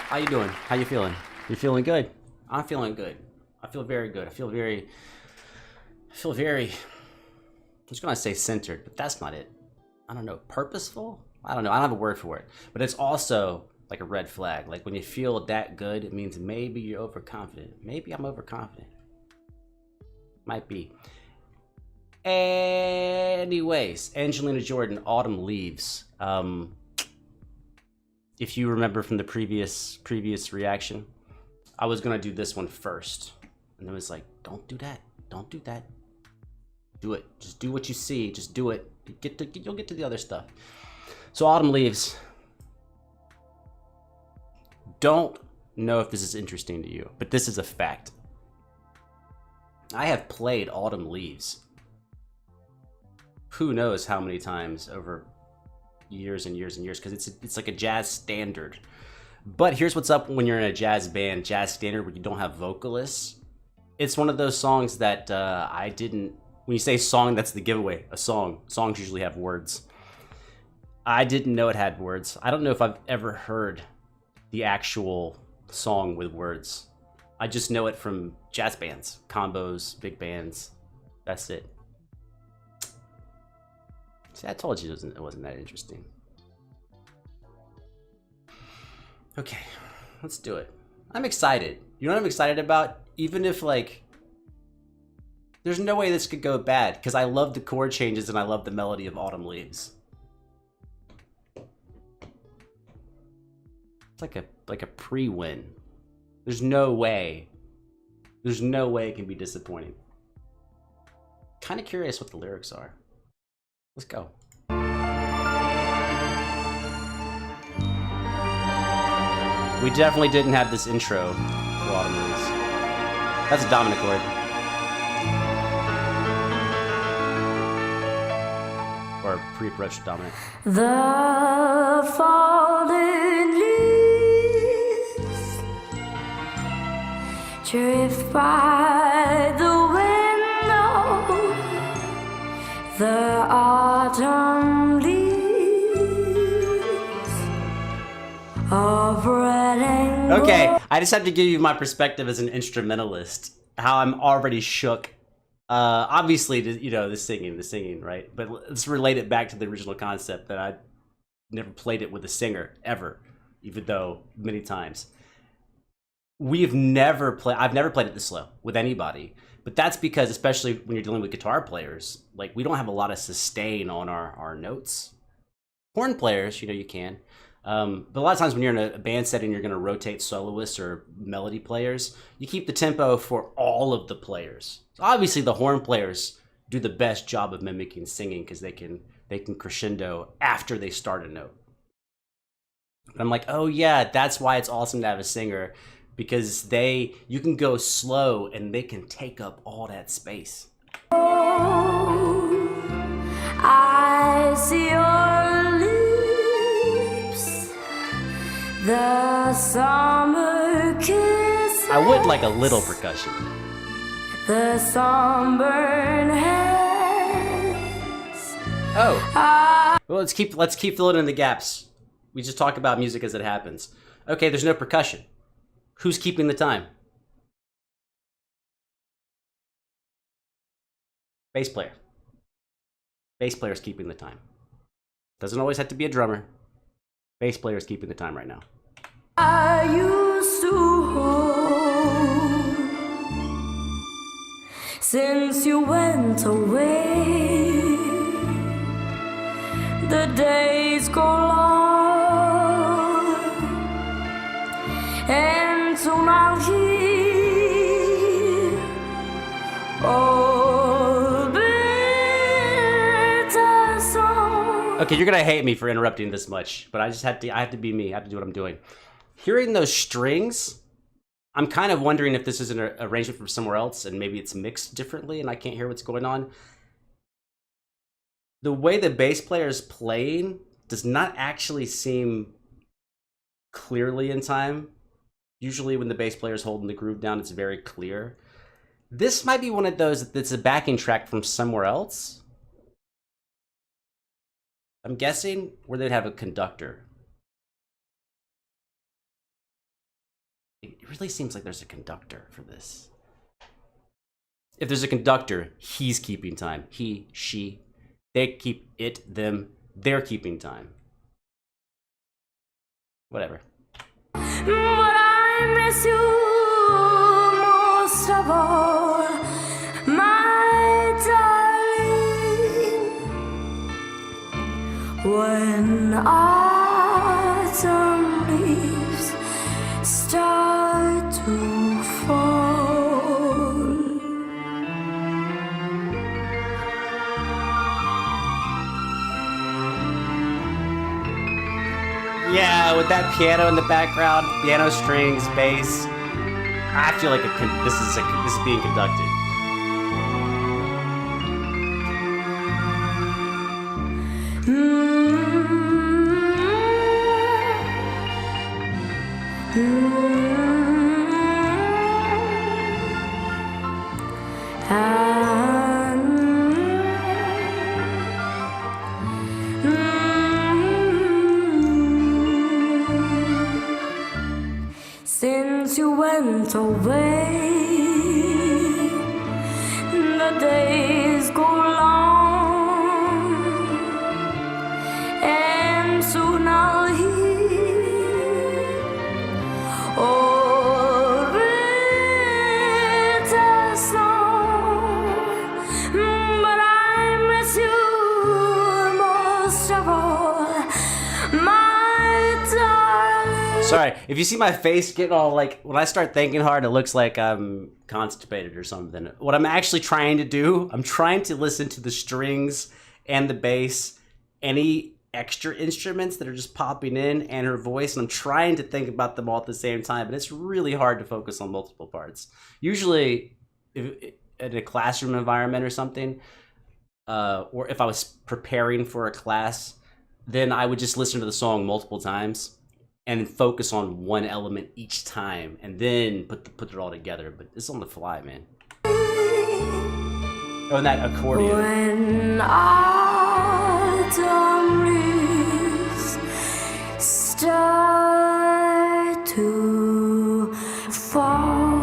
How you doing? How you feeling? You feeling good? I'm feeling good. I feel very good. I feel very, I was gonna say centered, but that's not it. I don't know, purposeful? I don't know, I don't have a word for it. But it's also like a red flag. Like when you feel that good, it means maybe you're overconfident. Maybe I'm overconfident. Might be. Anyways, Angelina Jordan, Autumn Leaves. If you remember from the previous reaction, I was gonna do this one first, and it was like, don't do that, don't do that. Do it. Just do what you see. Just do it. You'll get to the other stuff. So Autumn Leaves. Don't know if this is interesting to you, but this is a fact. I have played Autumn Leaves. Who knows how many times over years and years and years, because it's like a jazz standard. But here's what's up when you're in a jazz band, jazz standard, where you don't have vocalists. It's one of those songs that I didn't. When you say song, that's the giveaway. A song. Songs usually have words. I didn't know it had words. I don't know if I've ever heard the actual song with words. I just know it from jazz bands, combos, big bands. That's it. See, I told you it wasn't that interesting. Okay, let's do it. I'm excited. You know what I'm excited about? Even if, like, there's no way this could go bad, because I love the chord changes and I love the melody of Autumn Leaves. It's like a pre-win. There's no way. There's no way it can be disappointing. Kind of curious what the lyrics are. Let's go. We definitely didn't have this intro for Autumn Leaves. That's a dominant chord. Or pre-approach dominant. The fallen leaves drift by the window. The autumn leaves of red and gold. Okay, I just have to give you my perspective as an instrumentalist. How I'm already shook. Obviously, you know, the singing, right? But let's relate it back to the original concept that I never played it with a singer ever, even though many times. I've never played it this slow with anybody, but that's because, especially when you're dealing with guitar players, like we don't have a lot of sustain on our notes. Horn players, you know, you can. But a lot of times when you're in a band setting, you're going to rotate soloists or melody players. You keep the tempo for all of the players. So obviously, the horn players do the best job of mimicking singing because they can crescendo after they start a note. But I'm like, oh yeah, that's why it's awesome to have a singer, because you can go slow and they can take up all that space. I see your lips, the summer kiss. I would like a little percussion. The sunburned hands. Oh. Well, let's keep filling in the gaps. We just talk about music as it happens. Okay, there's no percussion. Who's keeping the time? Bass player. Bass player's keeping the time. Doesn't always have to be a drummer. Bass player's keeping the time right now. I used to hold since you went away. The days go long, and soon I'll hear old bitter song. Okay, you're gonna hate me for interrupting this much, but I have to be me. I have to do what I'm doing. Hearing those strings, I'm kind of wondering if this is an arrangement from somewhere else and maybe it's mixed differently and I can't hear what's going on. The way the bass player is playing does not actually seem clearly in time. Usually when the bass player is holding the groove down, it's very clear. This might be one of those that's a backing track from somewhere else. I'm guessing where they'd have a conductor. It really seems like there's a conductor for this. If there's a conductor, he's keeping time. He, she, they keep it, them, they're keeping time. Whatever. But I miss you most of all, my darling. When autumn leaves start to fall. Yeah, with that piano in the background, piano strings, bass. I feel like this is being conducted. Since you went away, the days go long, and soon I'll hear a bitter song. But I miss you most of all, my darling. Sorry, if you see my face getting all like, when I start thinking hard, it looks like I'm constipated or something. What I'm actually trying to do, I'm trying to listen to the strings and the bass, any extra instruments that are just popping in, and her voice, and I'm trying to think about them all at the same time, but it's really hard to focus on multiple parts. Usually, in a classroom environment or something, or if I was preparing for a class, then I would just listen to the song multiple times and focus on one element each time, and then put it all together. But it's on the fly, man. Oh, and that accordion. When autumn leaves start to fall.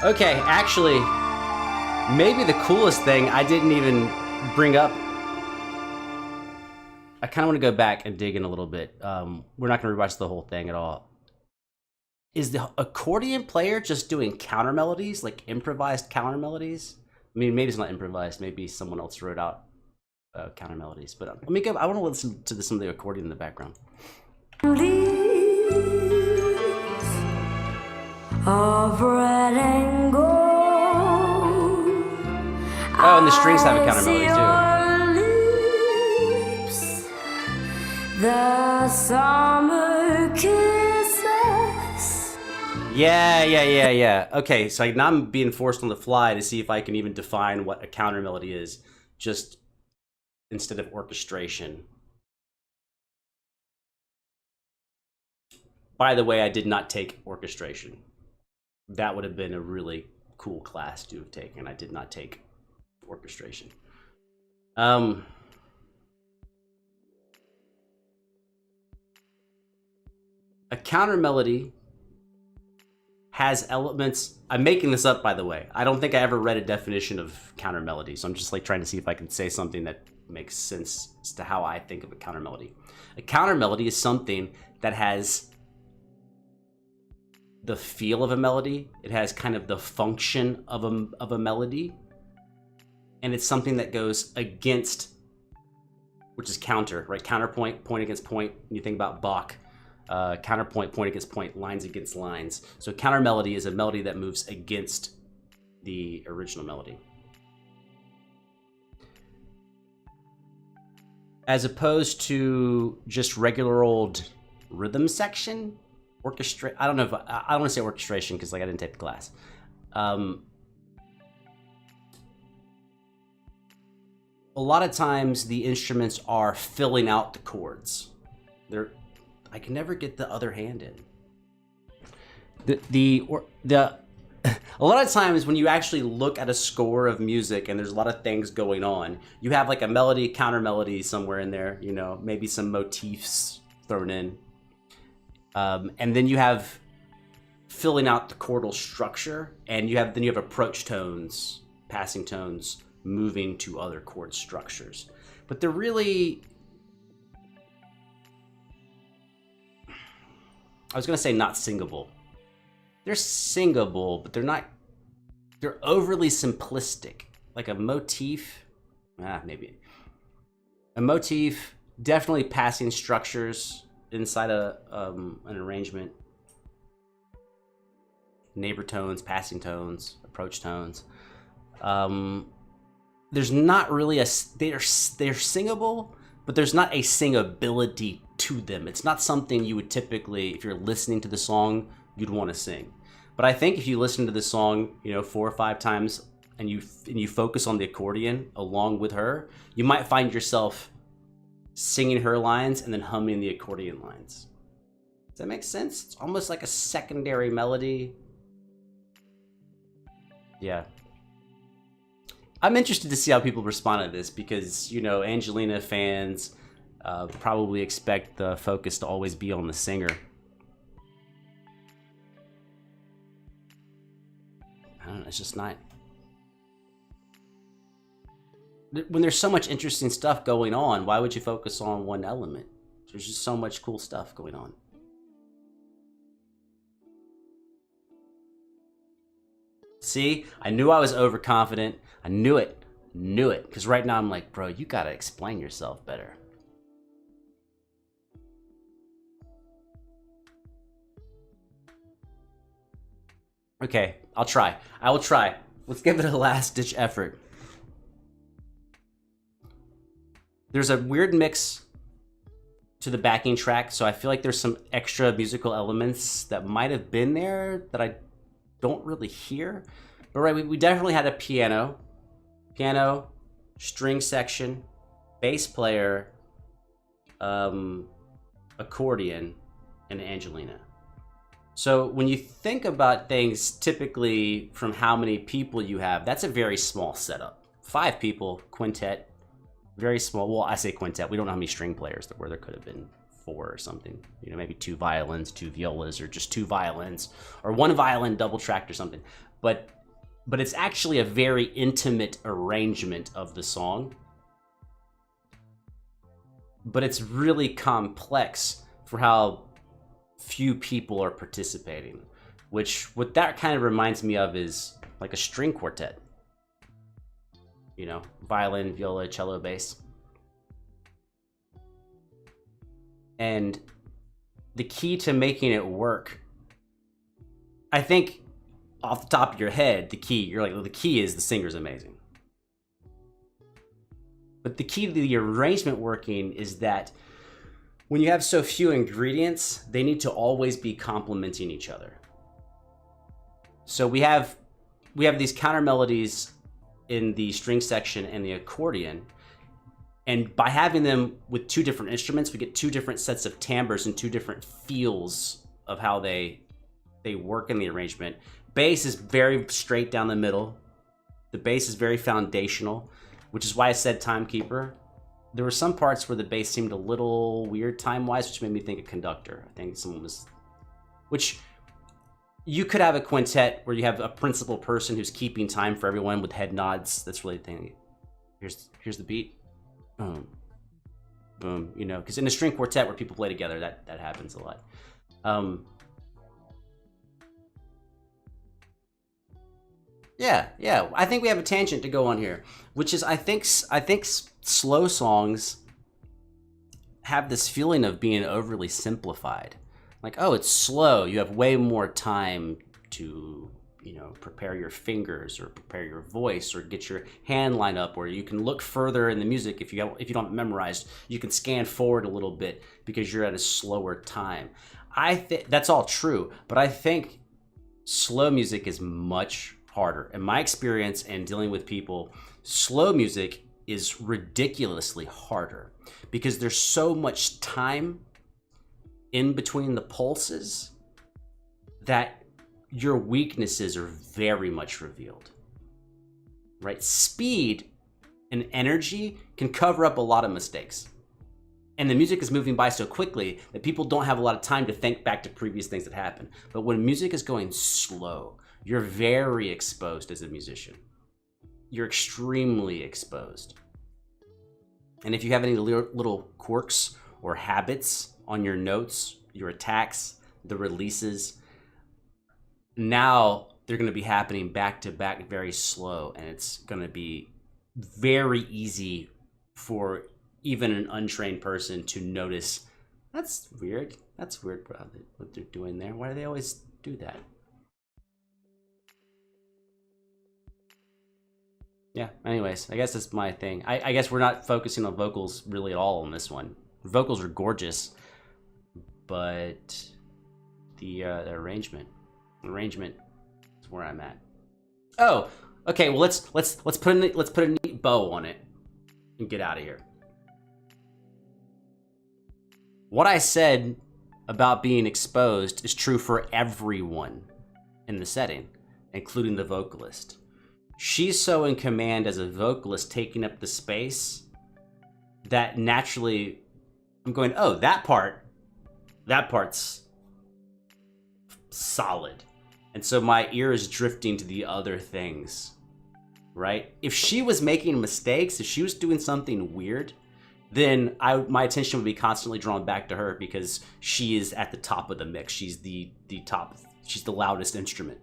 Okay, actually, maybe the coolest thing I didn't even bring up. I kind of want to go back and dig in a little bit. We're not going to rewatch the whole thing at all. Is the accordion player just doing counter melodies, like improvised counter melodies? I mean, maybe it's not improvised. Maybe someone else wrote out counter melodies. But let me go. I want to listen to some of the accordion in the background. Leaves of red and gold. Oh, and the strings have a counter melody too. The summer kisses. Yeah. Okay, so now I'm being forced on the fly to see if I can even define what a counter melody is, just instead of orchestration. By the way, I did not take orchestration. That would have been a really cool class to have taken. I did not take orchestration. A counter melody has elements. I'm making this up, by the way. I don't think I ever read a definition of counter melody, so I'm just like trying to see if I can say something that makes sense as to how I think of a counter melody. A counter melody is something that has the feel of a melody. It has kind of the function of a melody, and it's something that goes against, which is counter, right? Counterpoint, point against point. When you think about Bach. Counterpoint, point against point, lines against lines. So counter melody is a melody that moves against the original melody. As opposed to just regular old rhythm section, I don't know if I don't want to say orchestration because like I didn't take the class. A lot of times the instruments are filling out the chords. I can never get the other hand in. A lot of times when you actually look at a score of music and there's a lot of things going on, you have like a melody, counter melody somewhere in there, you know, maybe some motifs thrown in. And then you have filling out the chordal structure, and then you have approach tones, passing tones, moving to other chord structures. But they're really, I was gonna say not singable. They're singable, but they're overly simplistic. Like a motif, maybe. A motif, definitely passing structures inside an arrangement. Neighbor tones, passing tones, approach tones. There's not really they're singable, but there's not a singability to them. It's not something you would typically, if you're listening to the song, you'd want to sing. But I think if you listen to the song, 4 or 5 times and you focus on the accordion along with her, you might find yourself singing her lines and then humming the accordion lines. Does that make sense? It's almost like a secondary melody. Yeah. I'm interested to see how people respond to this because, Angelina fans probably expect the focus to always be on the singer. I don't know, it's just not. When there's so much interesting stuff going on, why would you focus on one element? There's just so much cool stuff going on. See, I knew I was overconfident. I knew it. Because right now I'm like, bro, you gotta explain yourself better. Okay, I'll try. I will try. Let's give it a last-ditch effort. There's a weird mix to the backing track, so I feel like there's some extra musical elements that might have been there that I don't really hear. But right, we definitely had a piano, string section, bass player, accordion, and Angelina. So when you think about things typically from how many people you have, that's a very small setup. 5 people, quintet, very small. Well, I say quintet. We don't know how many string players there were. There could have been 4 or something. Maybe 2 violins, 2 violas, or just 2 violins, or 1 violin double tracked or something. But it's actually a very intimate arrangement of the song. But it's really complex for how few people are participating, what that kind of reminds me of is like a string quartet. Violin, viola, cello, bass. And the key to making it work, I think off the top of your head, the key is the singer's amazing. But the key to the arrangement working is that when you have so few ingredients, they need to always be complementing each other. So we have these counter melodies in the string section and the accordion, and by having them with 2 different instruments, we get 2 different sets of timbres and 2 different feels of how they work in the arrangement. Bass is very straight down the middle. The bass is very foundational, which is why I said timekeeper. There were some parts where the bass seemed a little weird time-wise, which made me think of conductor. I think someone was... Which, you could have a quintet where you have a principal person who's keeping time for everyone with head nods. That's really the thing. Here's the beat. Boom. Boom. Because in a string quartet where people play together, that happens a lot. Yeah. I think we have a tangent to go on here, which is I think slow songs have this feeling of being overly simplified. Like, oh, it's slow. You have way more time to, prepare your fingers or prepare your voice or get your hand line up, or you can look further in the music if you don't memorize. You can scan forward a little bit because you're at a slower time. I think that's all true, but I think slow music is much harder. In my experience and dealing with people, slow music is ridiculously harder because there's so much time in between the pulses that your weaknesses are very much revealed, right? Speed and energy can cover up a lot of mistakes. And the music is moving by so quickly that people don't have a lot of time to think back to previous things that happened. But when music is going slow, you're very exposed as a musician. You're extremely exposed. And if you have any little quirks or habits on your notes, your attacks, the releases, now they're going to be happening back to back very slow, and it's going to be very easy for even an untrained person to notice, that's weird, bro, what they're doing there. Why do they always do that? Yeah, anyways, I guess that's my thing. I guess we're not focusing on vocals really at all on this one. Vocals are gorgeous, but the arrangement is where I'm at. Oh, okay. Well, let's put a neat bow on it and get out of here. What I said about being exposed is true for everyone in the setting, including the vocalist. She's so in command as a vocalist, taking up the space, that naturally I'm going, oh, that part's solid. And so my ear is drifting to the other things, right? If she was making mistakes, if she was doing something weird, then my attention would be constantly drawn back to her, because she is at the top of the mix. She's the top, she's the loudest instrument.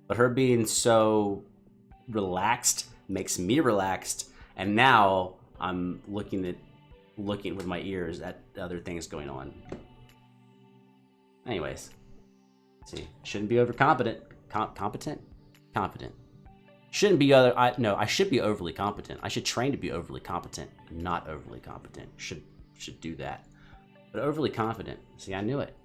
But her being so relaxed makes me relaxed, and now I'm looking with my ears at other things going on. Anyways, see, shouldn't be overconfident. Confident. Shouldn't be I should be overly competent. I should train to be overly competent, not overly competent. Should do that. But overly confident. See, I knew it.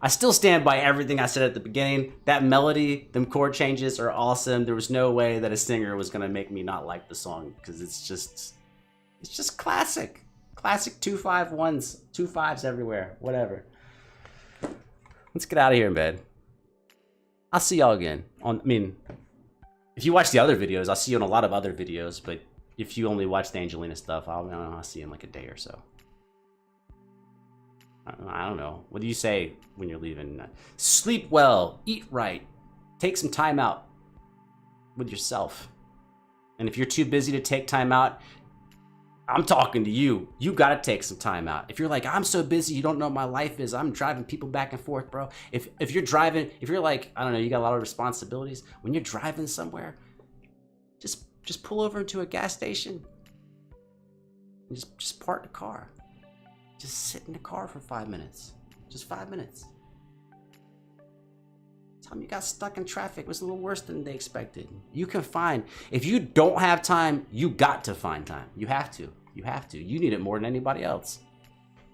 I still stand by everything I said at the beginning. That melody, them chord changes are awesome. There was no way that a singer was gonna make me not like the song, because it's just classic. Classic 2-5-1s, 2-5s everywhere, whatever. Let's get out of here in bed. I'll see y'all again. If you watch the other videos, I'll see you on a lot of other videos, but if you only watch the Angelina stuff, I'll see you in like a day or so. I don't know. What do you say when you're leaving? Sleep well, eat right, take some time out with yourself. And if you're too busy to take time out, I'm talking to you. You gotta take some time out. If you're like, I'm so busy, you don't know what my life is, I'm driving people back and forth, bro. If you're driving, if you're like, I don't know, you got a lot of responsibilities, when you're driving somewhere, just pull over into a gas station. And just park the car. Just sit in the car for 5 minutes. Just 5 minutes. Time you got stuck in traffic was a little worse than they expected. You can find, if you don't have time, you got to find time. You have to. You need it more than anybody else.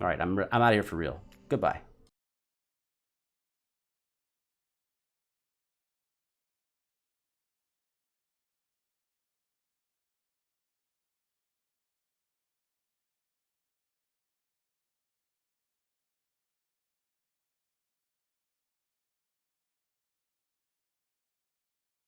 All right, I'm out of here for real. Goodbye.